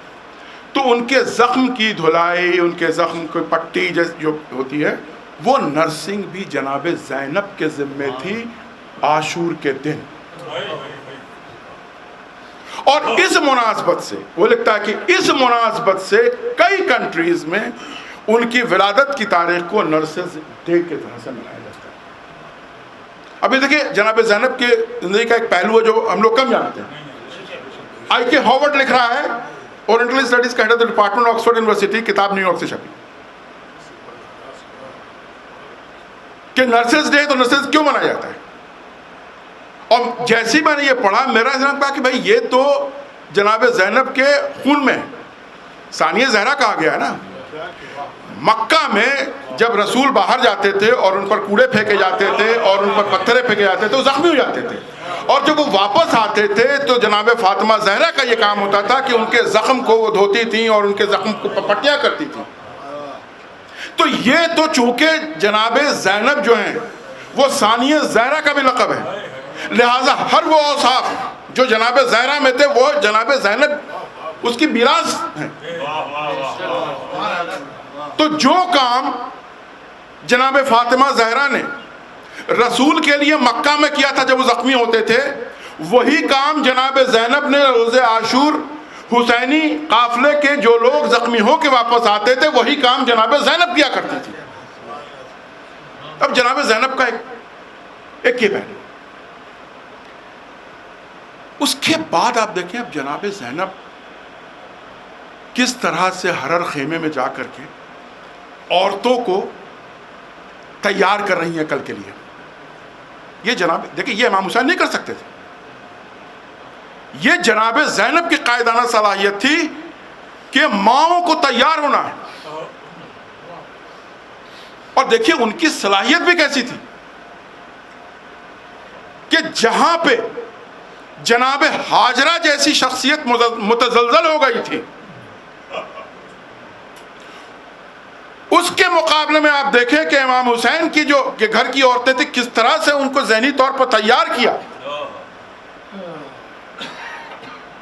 تو ان کے زخم کی دھلائی, ان کے زخم کی پٹی جو ہوتی ہے, وہ نرسنگ بھی جناب زینب کے ذمے تھی عاشور کے دن. اور اس مناسبت سے وہ لکھتا ہے کہ اس مناسبت سے کئی کنٹریز میں ان کی ولادت کی تاریخ کو نرسز ڈے کے طرح سے منایا جاتا ہے. ابھی دیکھیں جناب زینب کی زندگی کا ایک پہلو ہے جو ہم لوگ کم جانتے ہیں. آئی کے ہاورڈ لکھ رہا ہے, اورینٹل اسٹڈیز کا head of the department Oxford University, کتاب نیو یارک سے چھپی, کہ نرسز ڈے تو نرسز کیوں منایا جاتا ہے. اور جیسی میں نے یہ پڑھا میرا ذہن کہا کہ بھائی یہ تو جناب زینب کے خون میں ثانیہ زہرا کہا گیا ہے نا. مکہ میں جب رسول باہر جاتے تھے اور ان پر کوڑے پھینکے جاتے تھے اور ان پر پتھرے پھینکے جاتے تھے, وہ زخمی ہو جاتے تھے, اور جب وہ واپس آتے تھے تو جناب فاطمہ زہرا کا یہ کام ہوتا تھا کہ ان کے زخم کو وہ دھوتی تھیں اور ان کے زخم کو پٹیاں کرتی تھیں. تو یہ تو چونکہ جناب زینب جو ہیں وہ ثانیہ زہرا کا بھی لقب ہے, لہذا ہر وہ اوصاف جو جناب زہرا میں تھے وہ جناب زینب اس کی میراث ہیں. تو جو کام جناب فاطمہ زہرا نے رسول کے لیے مکہ میں کیا تھا جب وہ زخمی ہوتے تھے, وہی کام جناب زینب نے روز عاشور حسینی قافلے کے جو لوگ زخمی ہو کے واپس آتے تھے وہی کام جناب زینب کیا کرتی تھی. اب جناب زینب کا ایک یہ پہلو. اس کے بعد آپ دیکھیں اب جناب زینب کس طرح سے حرر خیمے میں جا کر کے عورتوں کو تیار کر رہی ہیں کل کے لیے. یہ جناب دیکھیں یہ امام حسین نہیں کر سکتے تھے, یہ جناب زینب کی قائدانہ صلاحیت تھی کہ ماؤں کو تیار ہونا ہے. اور دیکھیے ان کی صلاحیت بھی کیسی تھی کہ جہاں پہ جناب ہاجرہ جیسی شخصیت متزلزل ہو گئی تھی, اس کے مقابلے میں آپ دیکھیں کہ امام حسین کی جو کہ گھر کی عورتیں تھیں کس طرح سے ان کو ذہنی طور پر تیار کیا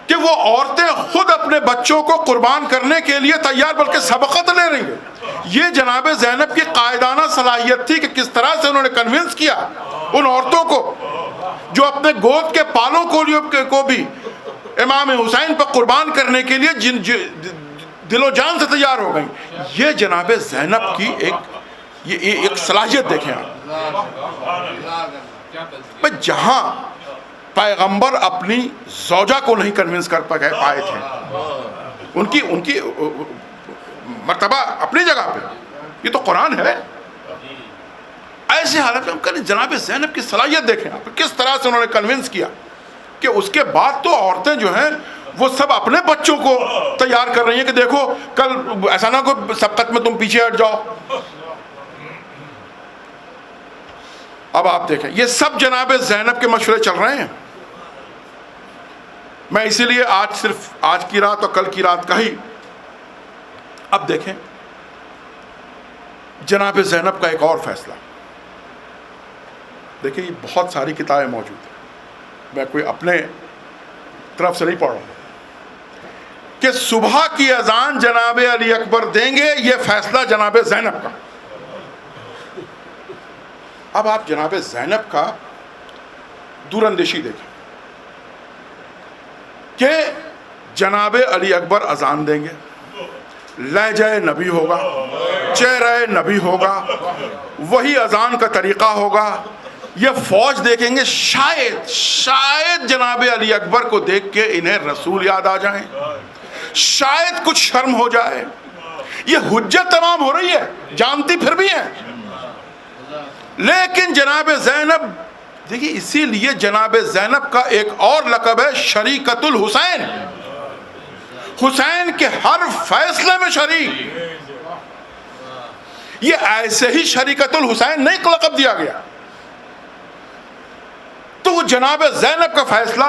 کہ وہ عورتیں خود اپنے بچوں کو قربان کرنے کے لیے تیار بلکہ سبقت لے رہی ہیں. یہ جناب زینب کی قائدانہ صلاحیت تھی کہ کس طرح سے انہوں نے کنونس کیا ان عورتوں کو جو اپنے گود کے پالوں کو بھی امام حسین پر قربان کرنے کے لیے جن دل و جان سے تیار ہو گئیں. یہ جناب زینب کی ایک صلاحیت دیکھیں آپ. جہاں پیغمبر اپنی زوجہ کو نہیں کنونس کر پائے تھے, ان کی مرتبہ اپنی جگہ پہ, یہ تو قرآن ہے. ایسے حالت میں ہم کہیں جناب زینب کی صلاحیت دیکھیں آپ کس طرح سے انہوں نے کنونس کیا کہ اس کے بعد تو عورتیں جو ہیں وہ سب اپنے بچوں کو تیار کر رہی ہیں کہ دیکھو کل ایسا نہ کوئی سبقت میں تم پیچھے ہٹ جاؤ. اب آپ دیکھیں یہ سب جناب زینب کے مشورے چل رہے ہیں. میں اسی لیے آج صرف آج کی رات اور کل کی رات کا ہی. اب دیکھیں جناب زینب کا ایک اور فیصلہ. دیکھیں یہ بہت ساری کتابیں موجود ہیں, میں کوئی اپنے طرف سے نہیں پڑھ رہا ہوں, کہ صبح کی اذان جناب علی اکبر دیں گے, یہ فیصلہ جناب زینب کا. اب آپ جناب زینب کا دور اندیشی دیکھیں کہ جناب علی اکبر اذان دیں گے, لہجہ نبی ہوگا, چہرہ نبی ہوگا, وہی اذان کا طریقہ ہوگا. یہ فوج دیکھیں گے, شاید جناب علی اکبر کو دیکھ کے انہیں رسول یاد آ جائیں, شاید کچھ شرم ہو جائے. یہ حجت تمام ہو رہی ہے, جانتی پھر بھی ہیں. لیکن جناب زینب, دیکھیے اسی لیے جناب زینب کا ایک اور لقب ہے شریکت الحسین, حسین کے ہر فیصلے میں شریک. یہ ایسے ہی شریکت الحسین نہیں لقب دیا گیا. تو وہ جناب زینب کا فیصلہ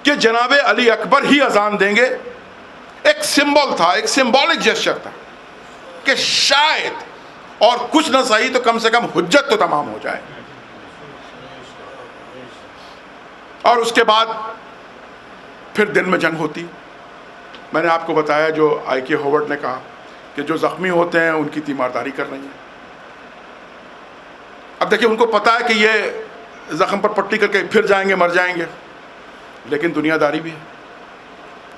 کہ جناب علی اکبر ہی اذان دیں گے ایک سمبل تھا, ایک سمبولک جیسچر تھا کہ شاید اور کچھ نہ صحیح تو کم سے کم حجت تو تمام ہو جائے. اور اس کے بعد پھر دن میں جنگ ہوتی. میں نے آپ کو بتایا جو آئی کے ہوورڈ نے کہا کہ جو زخمی ہوتے ہیں ان کی تیمارداری کر رہی ہیں. اب دیکھیں ان کو پتا ہے کہ یہ زخم پر پٹی کر کے پھر جائیں گے, مر جائیں گے, لیکن دنیا داری بھی ہے,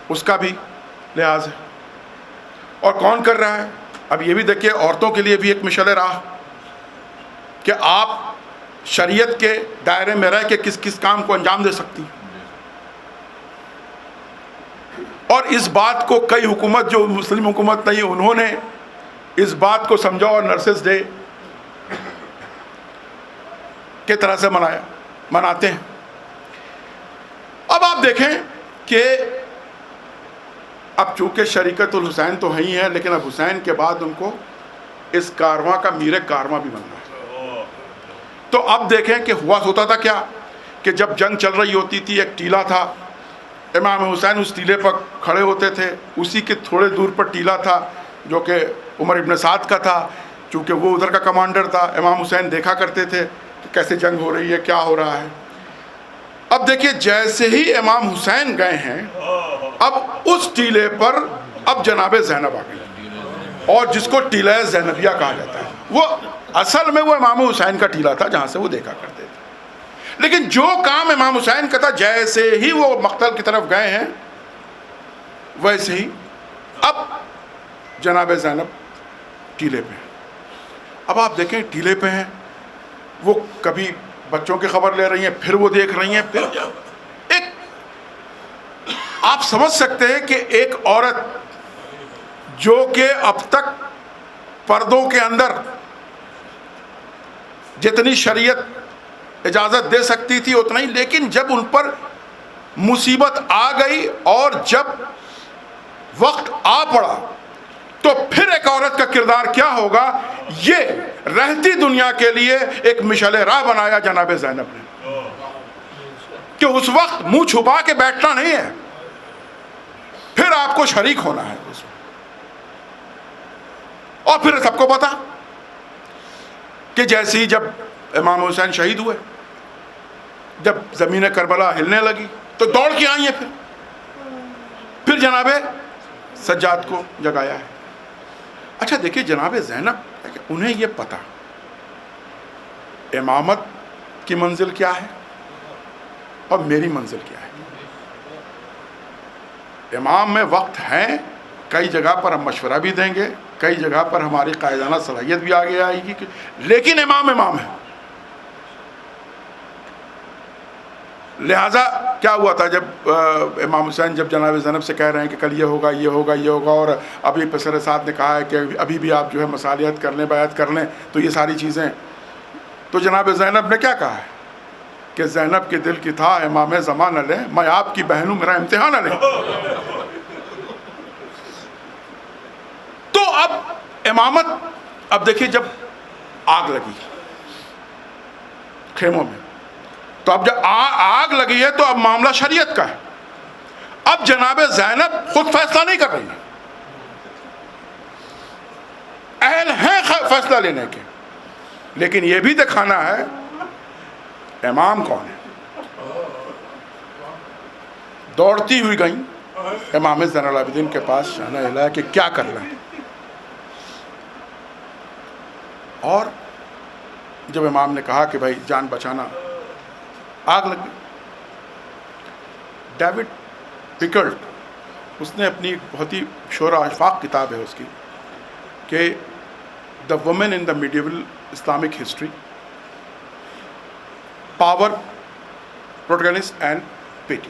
اس کا بھی لحاظ ہے. اور کون کر رہا ہے؟ اب یہ بھی دیکھیے عورتوں کے لیے بھی ایک مشعل راہ کہ آپ شریعت کے دائرے میں رہ کے کس کس کام کو انجام دے سکتی. اور اس بات کو کئی حکومت, جو مسلم حکومت نہیں, انہوں نے اس بات کو سمجھا اور نرسز ڈے کی طرح سے مناتے ہیں. اب آپ دیکھیں کہ اب چونکہ شریکت الحسین تو ہی ہے, لیکن اب حسین کے بعد ان کو اس کارواں کا میر کارواں بھی بننا ہے. تو اب دیکھیں کہ ہوا ہوتا تھا کیا کہ جب جنگ چل رہی ہوتی تھی, ایک ٹیلا تھا, امام حسین اس ٹیلے پر کھڑے ہوتے تھے. اسی کے تھوڑے دور پر ٹیلا تھا جو کہ عمر ابن سعد کا تھا, چونکہ وہ ادھر کا کمانڈر تھا. امام حسین دیکھا کرتے تھے کہ کیسے جنگ ہو رہی ہے, کیا ہو رہا ہے. اب دیکھیے جیسے ہی امام حسین گئے ہیں, اب اس ٹیلے پر اب جناب زینب آ گئی, اور جس کو ٹیلہ زینبیہ کہا جاتا ہے. وہ اصل میں وہ امام حسین کا ٹیلا تھا جہاں سے وہ دیکھا کرتے تھے. لیکن جو کام امام حسین کا تھا, جیسے ہی وہ مقتل کی طرف گئے ہیں ویسے ہی اب جناب زینب ٹیلے پہ ہیں. اب آپ دیکھیں ٹیلے پہ ہیں, وہ کبھی بچوں کی خبر لے رہی ہیں, پھر وہ دیکھ رہی ہیں, پھر ایک آپ سمجھ سکتے ہیں کہ ایک عورت جو کہ اب تک پردوں کے اندر جتنی شریعت اجازت دے سکتی تھی اتنا ہی, لیکن جب ان پر مصیبت آ گئی اور جب وقت آ پڑا تو پھر ایک عورت کا کردار کیا ہوگا, یہ رہتی دنیا کے لیے ایک مشعل راہ بنایا جناب زینب نے کہ اس وقت منہ چھپا کے بیٹھنا نہیں ہے, پھر آپ کو شریک ہونا ہے اس میں. اور پھر سب کو پتا کہ جیسے ہی جب امام حسین شہید ہوئے, جب زمین کربلا ہلنے لگی تو دوڑ کے آئی ہیں, پھر جناب سجاد کو جگایا ہے. اچھا دیکھیے جناب زینب, انہیں یہ پتا امامت کی منزل کیا ہے اور میری منزل کیا ہے. امام میں وقت ہے, کئی جگہ پر ہم مشورہ بھی دیں گے, کئی جگہ پر ہماری قائدانہ صلاحیت بھی آگے آئے گی, لیکن امام ہے. لہٰذا کیا ہوا تھا جب امام حسین جب جناب زینب سے کہہ رہے ہیں کہ کل یہ ہوگا یہ ہوگا یہ ہوگا, اور ابھی پسر سعد نے کہا ہے کہ ابھی بھی آپ جو ہے مصالحت کر لیں, بیعت کر لیں, تو یہ ساری چیزیں, تو جناب زینب نے کیا کہا ہے کہ زینب کے دل کی تھا امام زمان نہ لیں, میں آپ کی بہن ہوں, میرا امتحان نہ لیں. تو اب امامت, اب دیکھیے جب آگ لگی خیموں میں, تو اب جب آگ لگی ہے تو اب معاملہ شریعت کا ہے. اب جناب زینب خود فیصلہ نہیں کر رہی ہے, اہل ہیں فیصلہ لینے کے, لیکن یہ بھی دکھانا ہے امام کون ہے. دوڑتی ہوئی گئیں امام زین العابدین کے پاس شانہ الہ کہ کیا کرنا ہے. اور جب امام نے کہا کہ بھائی جان بچانا, آگ لگ گئی. ڈیوڈ پکلٹ اس نے اپنی بہت ہی شور و اشفاق کتاب ہے اس کی کہ the women in the medieval Islamic history, power, protagonist and pity.